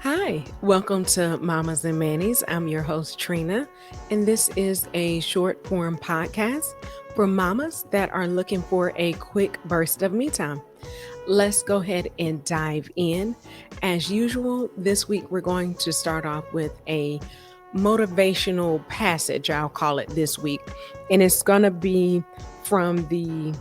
Hi, welcome to Mommas and Manis. I'm your host, Trina, and this is a short form podcast for mamas that are looking for a quick burst of me time. Let's go ahead and dive in. As usual, this week we're going to start off with a motivational passage, I'll call it this week, and it's going to be from the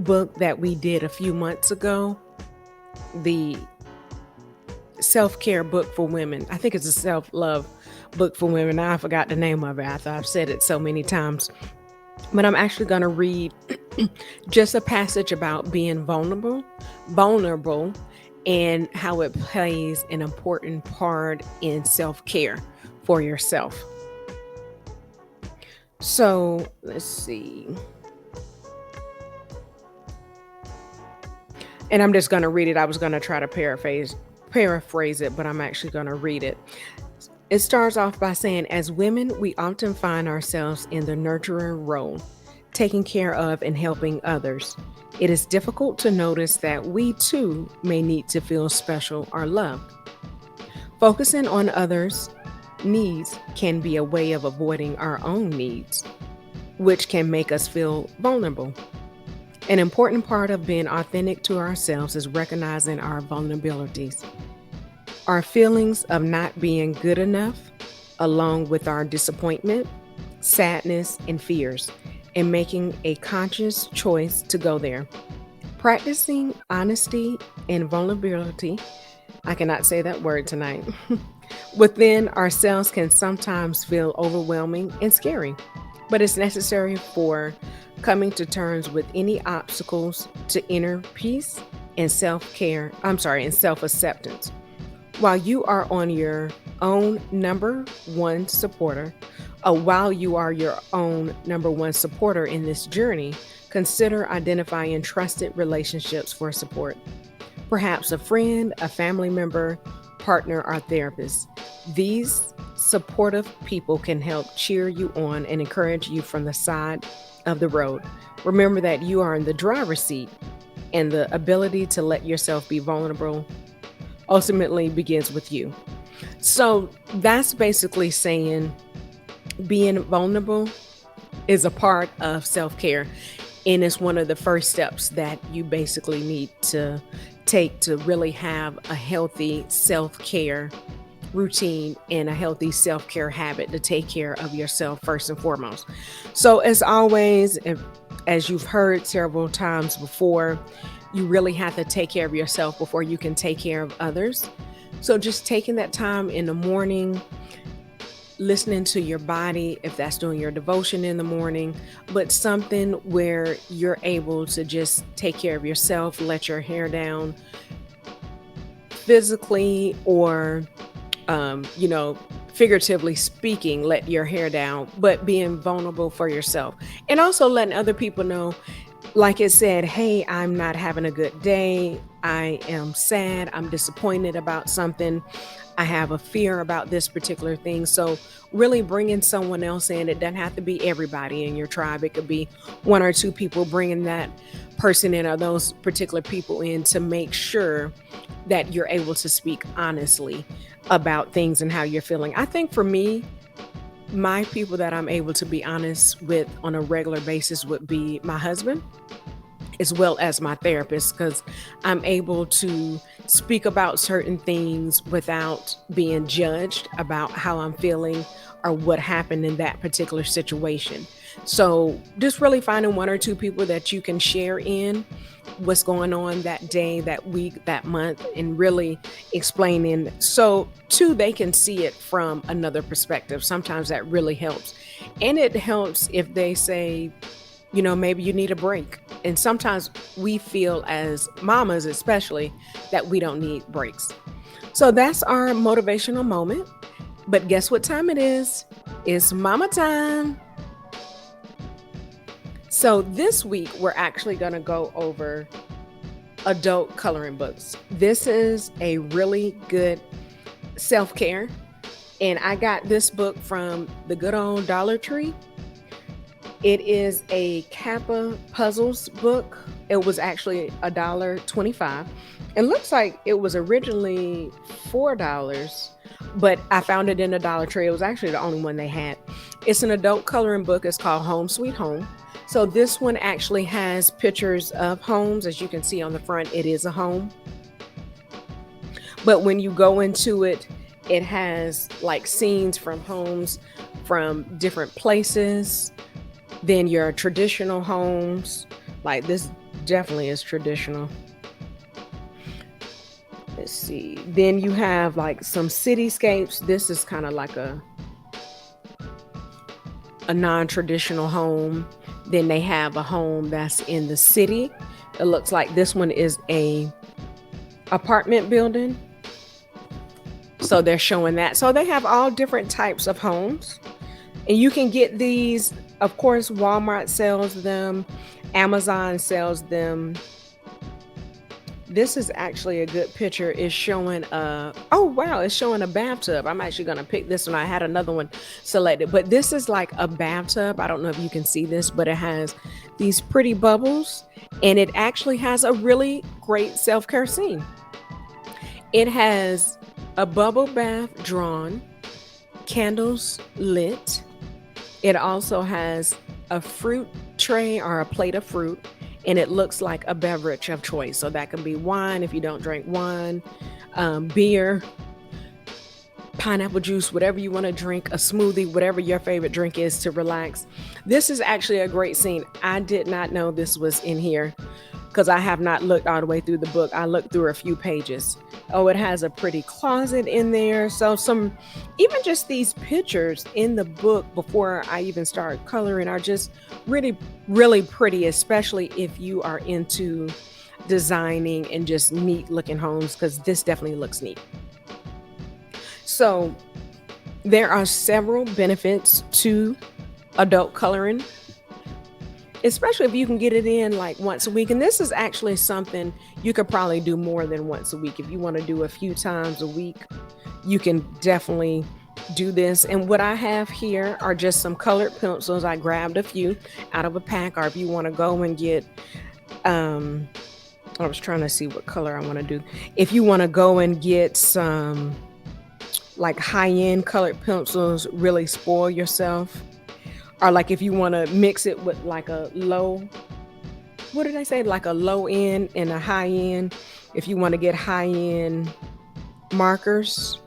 book that we did a few months ago, the self-care book for women. I think it's a self-love book for women. Now I forgot the name of it. I thought I've said it so many times. But I'm actually going to read just a passage about being vulnerable, and how it plays an important part in self-care for yourself. So let's see. And I'm just going to read it. I was going to try to paraphrase it, but I'm actually going to read it. It starts off by saying, as women, we often find ourselves in the nurturer role, taking care of and helping others. It is difficult to notice that we too may need to feel special or loved. Focusing on others' needs can be a way of avoiding our own needs, which can make us feel vulnerable. An important part of being authentic to ourselves is recognizing our vulnerabilities. Our feelings of not being good enough, along with our disappointment, sadness, and fears, and making a conscious choice to go there. Practicing honesty and vulnerability, I cannot say that word tonight, within ourselves can sometimes feel overwhelming and scary, but it's necessary for coming to terms with any obstacles to inner peace and and self acceptance. While you are on your own number one supporter, while you are your own number one supporter in this journey, consider identifying trusted relationships for support. Perhaps a friend, a family member, partner, or therapist. These supportive people can help cheer you on and encourage you from the side of the road. Remember that you are in the driver's seat, and the ability to let yourself be vulnerable ultimately begins with you. So that's basically saying being vulnerable is a part of self care. And it's one of the first steps that you basically need to take to really have a healthy self care routine and a healthy self care habit to take care of yourself first and foremost. So, as always, as you've heard several times before, you really have to take care of yourself before you can take care of others. So, just taking that time in the morning, listening to your body, if that's doing your devotion in the morning, but something where you're able to just take care of yourself, let your hair down physically or figuratively speaking, let your hair down, but being vulnerable for yourself. And also letting other people know, like it said, hey, I'm not having a good day. I am sad. I'm disappointed about something. I have a fear about this particular thing. So really bringing someone else in. It doesn't have to be everybody in your tribe. It could be one or two people, bringing that person in or those particular people in to make sure that you're able to speak honestly about things and how you're feeling. I think for me, my people that I'm able to be honest with on a regular basis would be my husband as well as my therapist, because I'm able to speak about certain things without being judged about how I'm feeling or what happened in that particular situation. So just really finding one or two people that you can share in what's going on that day, that week, that month, and really explaining so too they can see it from another perspective. Sometimes that really helps. And it helps if they say, maybe you need a break. And sometimes we feel as mamas, especially, that we don't need breaks. So that's our motivational moment. But guess what time it is? It's mama time. So this week, we're actually going to go over adult coloring books. This is a really good self-care. And I got this book from the good old Dollar Tree. It is a Kappa puzzles book. It was actually $1.25. It looks like it was originally $4, but I found it in a Dollar Tree. It was actually the only one they had. It's an adult coloring book. It's called Home Sweet Home. So this one actually has pictures of homes. As you can see on the front, it is a home. But when you go into it, it has like scenes from homes from different places, then your traditional homes. Like this definitely is traditional. Let's see. Then you have like some cityscapes. This is kind of like a non-traditional home. Then they have a home that's in the city. It looks like this one is a apartment building. So they're showing that. So they have all different types of homes. And you can get these, of course, Walmart sells them, Amazon sells them. This is actually a good picture. It's showing oh wow, it's showing a bathtub. I'm actually gonna pick this one. I had another one selected, but this is like a bathtub. I don't know if you can see this, but it has these pretty bubbles, and it actually has a really great self-care scene. It has a bubble bath drawn, candles lit. It also has a fruit tray or a plate of fruit, and it looks like a beverage of choice. So that can be wine if you don't drink wine, beer, pineapple juice, whatever you want to drink, a smoothie, whatever your favorite drink is to relax. This is actually a great scene. I did not know this was in here because I have not looked all the way through the book. I looked through a few pages. Oh, it has a pretty closet in there. So even just these pictures in the book before I even start coloring are just really, really pretty, especially if you are into designing and just neat looking homes, because this definitely looks neat. So there are several benefits to adult coloring, especially if you can get it in like once a week. And this is actually something you could probably do more than once a week. If you want to do a few times a week, you can definitely do this. And what I have here are just some colored pencils. I grabbed a few out of a pack, or if you want to go and get, I was trying to see what color I want to do. If you want to go and get some like high-end colored pencils, really spoil yourself. Or like if you want to mix it with like a low, what did I say? Like a low end and a high end. If you want to get high end markers.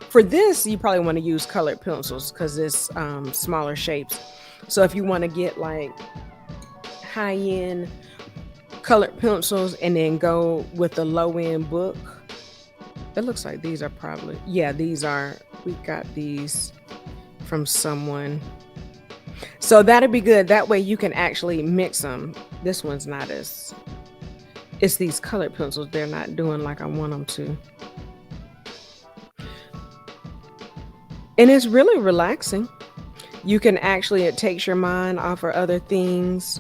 For this, you probably want to use colored pencils because it's smaller shapes. So if you want to get like high end colored pencils and then go with the low end book, it looks like these are probably, yeah, we got these from someone. So that'd be good. That way you can actually mix them. This one's not it's these colored pencils. They're not doing like I want them to. And it's really relaxing. You can actually, it takes your mind off of other things.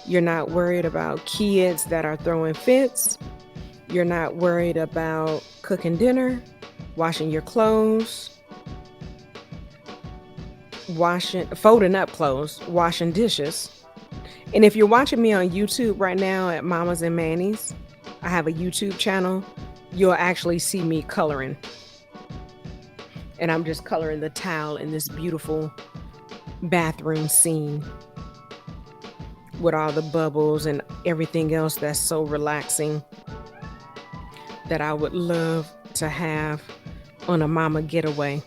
You're not worried about kids that are throwing fits. You're not worried about cooking dinner, washing your clothes, folding up clothes, washing dishes. And if you're watching me on YouTube right now at Mommas and Manis, I have a YouTube channel, you'll actually see me coloring. And I'm just coloring the towel in this beautiful bathroom scene with all the bubbles and everything else that's so relaxing that I would love to have on a mama getaway.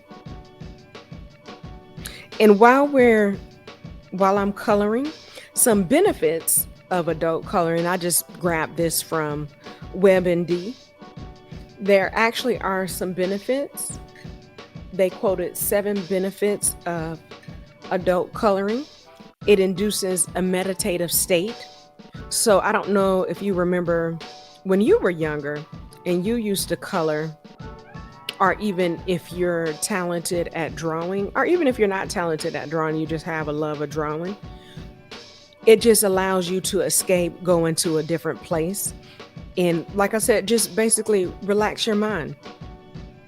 And while I'm coloring, some benefits of adult coloring, I just grabbed this from WebMD. There actually are some benefits. They quoted 7 benefits of adult coloring. It induces a meditative state. So I don't know if you remember when you were younger and you used to color, or even if you're talented at drawing, or even if you're not talented at drawing, you just have a love of drawing. It just allows you to escape, go into a different place. And like I said, just basically relax your mind.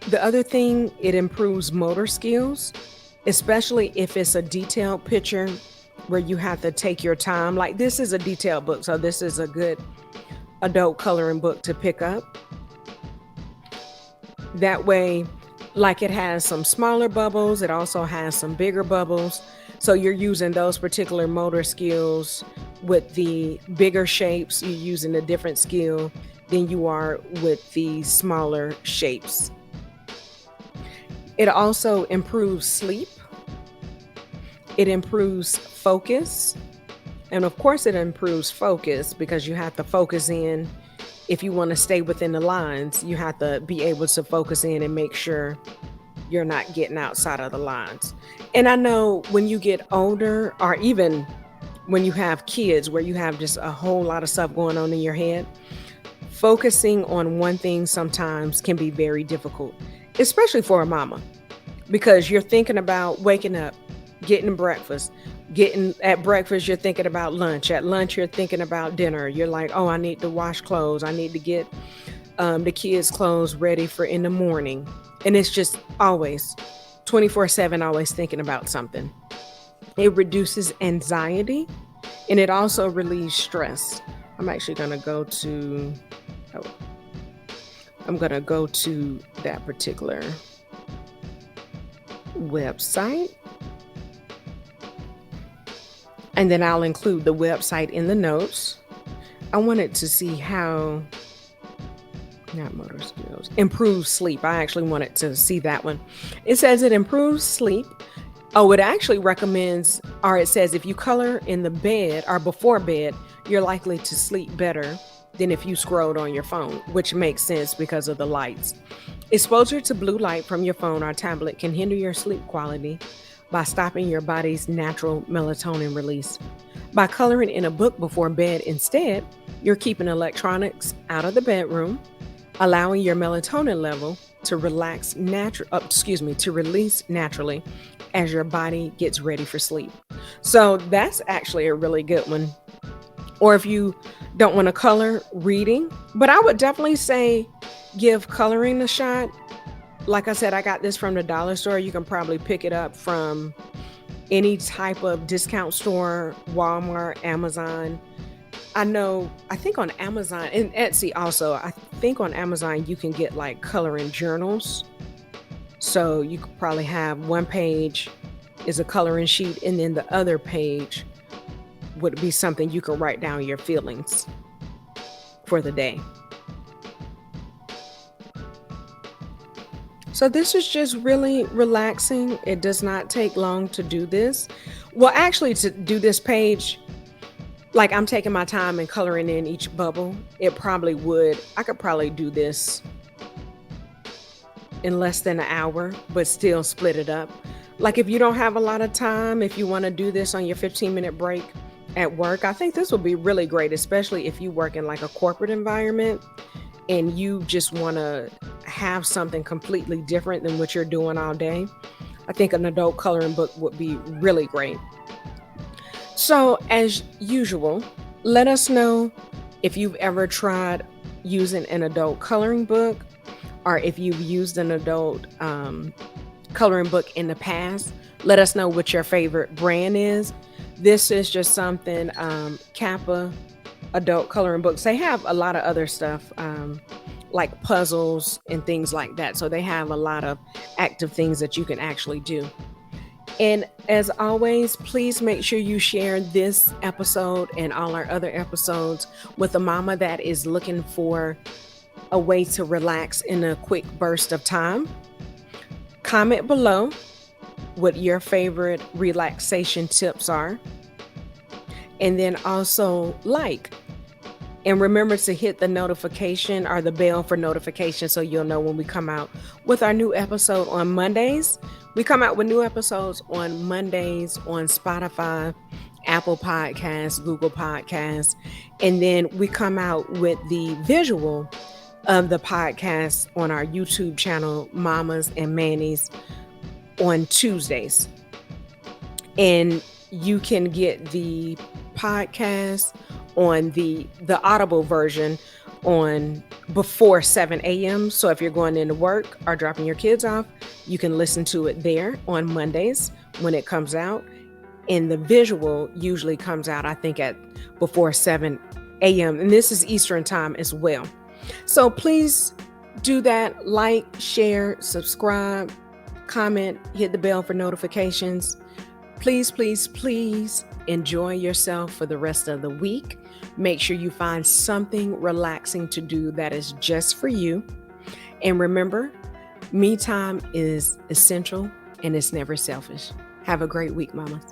The other thing, it improves motor skills, especially if it's a detailed picture where you have to take your time. Like this is a detailed book, so this is a good adult coloring book to pick up. That way, like it has some smaller bubbles, it also has some bigger bubbles. So you're using those particular motor skills with the bigger shapes. You're using a different skill than you are with the smaller shapes. It also improves sleep, it improves focus. And of course, it improves focus because you have to focus in. If you want to stay within the lines, you have to be able to focus in and make sure you're not getting outside of the lines. And I know when you get older, or even when you have kids where you have just a whole lot of stuff going on in your head, focusing on one thing sometimes can be very difficult, especially for a mama, because you're thinking about waking up, getting breakfast, getting at breakfast, you're thinking about lunch. At lunch, you're thinking about dinner. You're like, oh, I need to wash clothes. I need to get the kids' clothes ready for in the morning. And it's just always 24/7, always thinking about something. It reduces anxiety and it also relieves stress. I'm actually going to go to, oh, I'm going to go to that particular website. And then I'll include the website in the notes. I wanted to see how, not motor skills, improves sleep. I actually wanted to see that one. It says it improves sleep. Oh, it actually recommends, or it says if you color in the bed or before bed, you're likely to sleep better than if you scrolled on your phone, which makes sense because of the lights. Exposure to blue light from your phone or tablet can hinder your sleep quality by stopping your body's natural melatonin release. By coloring in a book before bed instead, you're keeping electronics out of the bedroom, allowing your melatonin level to to release naturally as your body gets ready for sleep. So that's actually a really good one. Or if you don't want to color, reading, but I would definitely say give coloring a shot. Like I said, I got this from the dollar store. You can probably pick it up from any type of discount store, Walmart, Amazon. I think on Amazon and Etsy also, I think on Amazon you can get like coloring journals. So you could probably have one page is a coloring sheet, and then the other page would be something you can write down your feelings for the day. So this is just really relaxing. It does not take long to do this. Well, actually, to do this page, like I'm taking my time and coloring in each bubble. I could probably do this in less than an hour, but still split it up. Like if you don't have a lot of time, if you want to do this on your 15-minute break at work, I think this will be really great, especially if you work in like a corporate environment and you just want to have something completely different than what you're doing all day. I think an adult coloring book would be really great. So, as usual, let us know if you've ever tried using an adult coloring book or if you've used an adult coloring book in the past. Let us know what your favorite brand is. This is just something Kappa adult coloring books. They have a lot of other stuff like puzzles and things like that. So they have a lot of active things that you can actually do. And as always, please make sure you share this episode and all our other episodes with a mama that is looking for a way to relax in a quick burst of time. Comment below what your favorite relaxation tips are. And then also like. And remember to hit the notification or the bell for notification so you'll know when we come out with our new episode on Mondays. We come out with new episodes on Mondays on Spotify, Apple Podcasts, Google Podcasts, and then we come out with the visual of the podcast on our YouTube channel, Mommas and Manis, on Tuesdays. And you can get the podcast on the audible version on before 7 a.m. So if you're going into work or dropping your kids off, you can listen to it there on Mondays when it comes out. And the visual usually comes out, I think, at before 7 a.m. And this is Eastern time as well. So please do that. Like, share, subscribe, comment, hit the bell for notifications. Please, please, please enjoy yourself for the rest of the week. Make sure you find something relaxing to do that is just for you. And remember, me time is essential and it's never selfish. Have a great week, mamas.